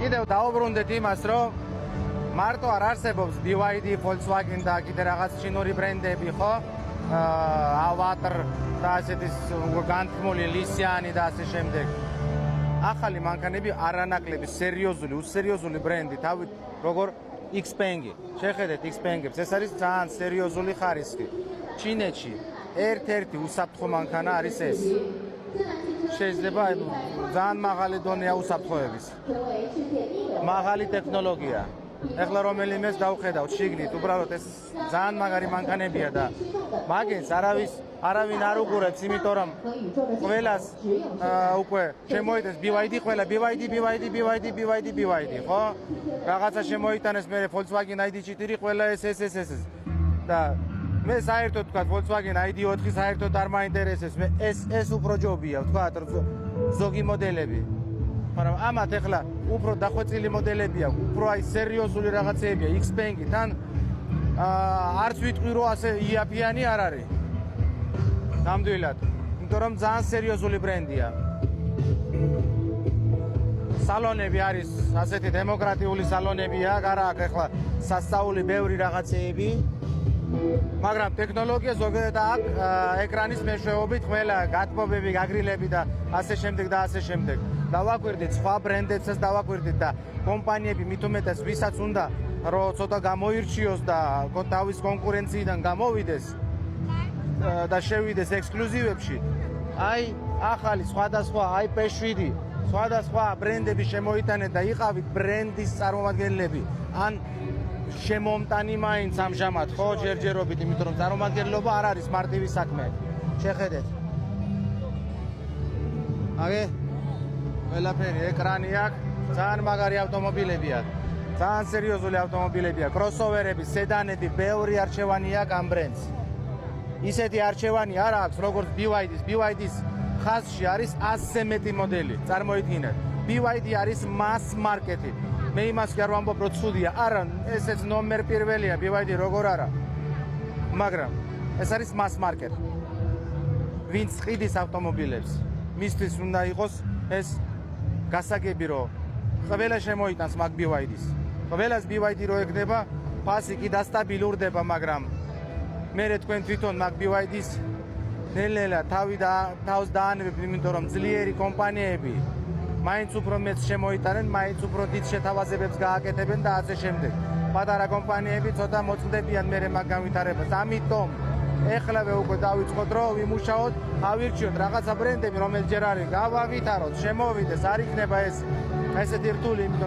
კიდევ დაუბრუნდეთ იმას, რომ მარტო არ არსებობს BYD, Volkswagen და კიდე რაღაც ჩინური ბრენდები, ხო? Avatar და ასეთი განთქმული ლისიანი და ასე შემდეგ. ახალი მანქანები არანაკლები სერიოზული, უსერიოზული ბრენდი, თავით როგორ Xpeng. შეხედეთ Xpeng-ებს, ეს არის ძალიან სერიოზული ხარისხი. ჩინეთში ერთ-ერთი უსაფრთხო მანქანა არის ეს. შეიძლება ძალიან მაღალი დონეა უსაფრთხოების. მაღალი ტექნოლოგია. ეხლა რომელიმეს დავხედავთ შიგნით, უბრალოდ ეს ძალიან მაგარი მანქანებია და მაგენს არავინ არ უყურებს, იმიტომ რომ ყველას უკვე შემოიტანეს BYD, ყველა BYD, ხო? რაღაცა შემოიტანეს მე Volkswagen ID4, ყველა ეს. და მე საერთოდ ვთქვა Volkswagen ID4 საერთოდ არ მაინტერესებს, მე ეს უფრო ჯობია, ვთქვა ზოგი მოდელები. მაგრამ ამათ ეხლა უფრო დახვეწილი მოდელებია, უფრო აი სერიოზული რაღაცეებია, Xpeng თან არც ვიტყვი რომ ასე იაფიანი არ არის. ნამდვილად, იმიტომ რომ ძალიან სერიოზული ბრენდია. სალონები არის ასეთი დემოკრატიული სალონებია, არა აქ ეხლა სასწაული ბევრი რაღაცეები. მაგრამ ტექნოლოგია ზოგადად აქ ეკრანის მეშვეობით ყველა გათბობები, გაგრილები და ასე შემდეგ. დავაკვირდით სხვა ბრენდებსაც დავაკვირდით და კომპანიები მით უმეტეს ვისაც უნდა რომ ცოტა გამოირჩიოს და თავის კონკურენციიდან გამოვიდეს და შევიდეს ექსკლუზივებში. აი ახალი სხვადასხვა IP7 სხვადასხვა ბრენდები შემოიტანეთ და იყავით ბრენდის წარმომადგენლები ან შემომტანი მაინც ამჟამად ხო ჯერჯერობით, იმიტომ რომ წარმომადგენლობა არ არის მარტივი საქმე. შეხედეთ. აგე ყველაფერი ეკრანი აქვს, ძალიან მაგარი ავტომობილებია. ძალიან სერიოზული ავტომობილებია, კროსოვერები, სედანები, ბევრი არჩევანი აქვს ამ ბრენდს. ისეთი არჩევანი არ აქვს როგორც BYD-ს. BYD-ს ხაზში არის 100-ზე მეტი მოდელი. წარმოიდგინეთ. BYD არის mass market-ი. მე იმას კი არ ვამბობ, რომ ცუდია. არა, ესეც ნომერ პირველია BYD როგორ არა. მაგრამ ეს არის mass market. ვინც ყიდის ავტომობილებს, მისთვის უნდა იყოს ეს გასაგები, რომ ყველა შემოიტანს მაგ BYD-ს. ყველას BYD რო ეკდება, ფასი კი დასტაბილურდება, მაგრამ მერე თქვენ თვითონ მაგ BYD-ს ნელ-ნელა თავს დაანებებთ, იმიტომ რომ ძლიერი კომპანიები მაინც უფრო მეც შემოიტანენ, მაინც უფრო დიდ შეთავაზებებს გააკეთებენ და ასე შემდეგ. პატარა კომპანიები ცოტა მოწყდებიან მერე მაგ განვითარებას. ამიტომ ეხლავე უკვე დავიწყოთ რომ ვიმუშაოთ, ავირჩიოთ რაღაცა ბრენდები, რომელიც ჯერ არის გავავითაროთ, შემოვიდეს, არ იქნება ეს ესეთი რთული, იმიტომ